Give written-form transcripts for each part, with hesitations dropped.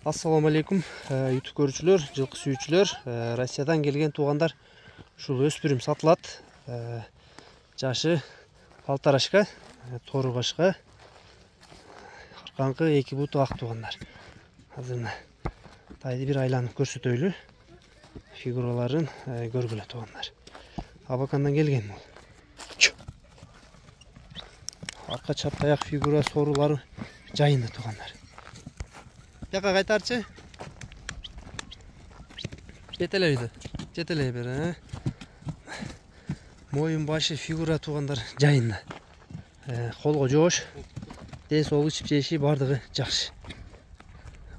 Assalamu alaikum YouTube көрүүчүлөр, жылкы сүйүүчүлөр. Россиядан келген туугандар ушул өспүрүм сатылат. Жашы 1,5 ашка, торugашка. Аркаңкы 2 буту ак туугандар. Азыр тайды бир айланып көрсөтөйлү. Фигураларын көргүлө туугандар. Абакандан келген бул. Арка чаптаяк фигура сорулары жайында туугандар. Яка кайтарчы. Жетелейди. Жетелей бер, Моюн башы фигура туугандар жайында. Колго жоош, ден соолук чипчеши бардыгы жакшы.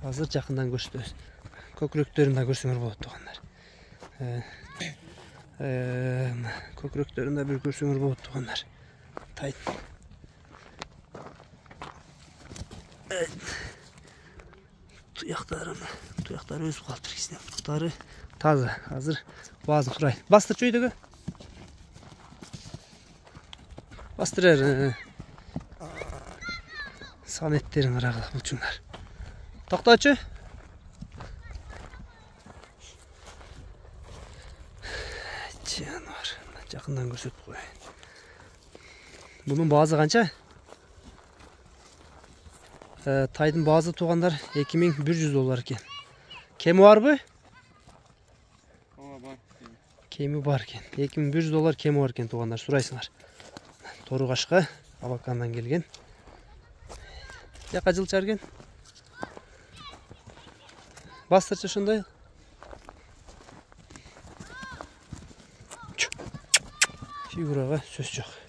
Азыр жакындан көрсөтөбүз. Көкүрөктөрүн да көрсөңөр болот туугандар. Көкүрөктөрүн да бир көрсөңөр болот туугандар. Тайт. Туяктары өсүп калыптыр кисине. Туяктары таза. Азыр баазын курай. Бастырчы үйдөгү. Бастырар. Санеттерин карагыла булчуңдар. Токточу. Жанар. Жакындан көрсөтүп коеюн. Бунун баазы канча? Тайдын баазы туугандар $2100 экен. Кеми барбы? Бар. Кеми бар экен. $2100 кеми бар экен туугандар, сурайсыңар. Торugашка Абакандан келген. Жака жылчар экен. Бастырчы ушундай. Фигурага сөз жок.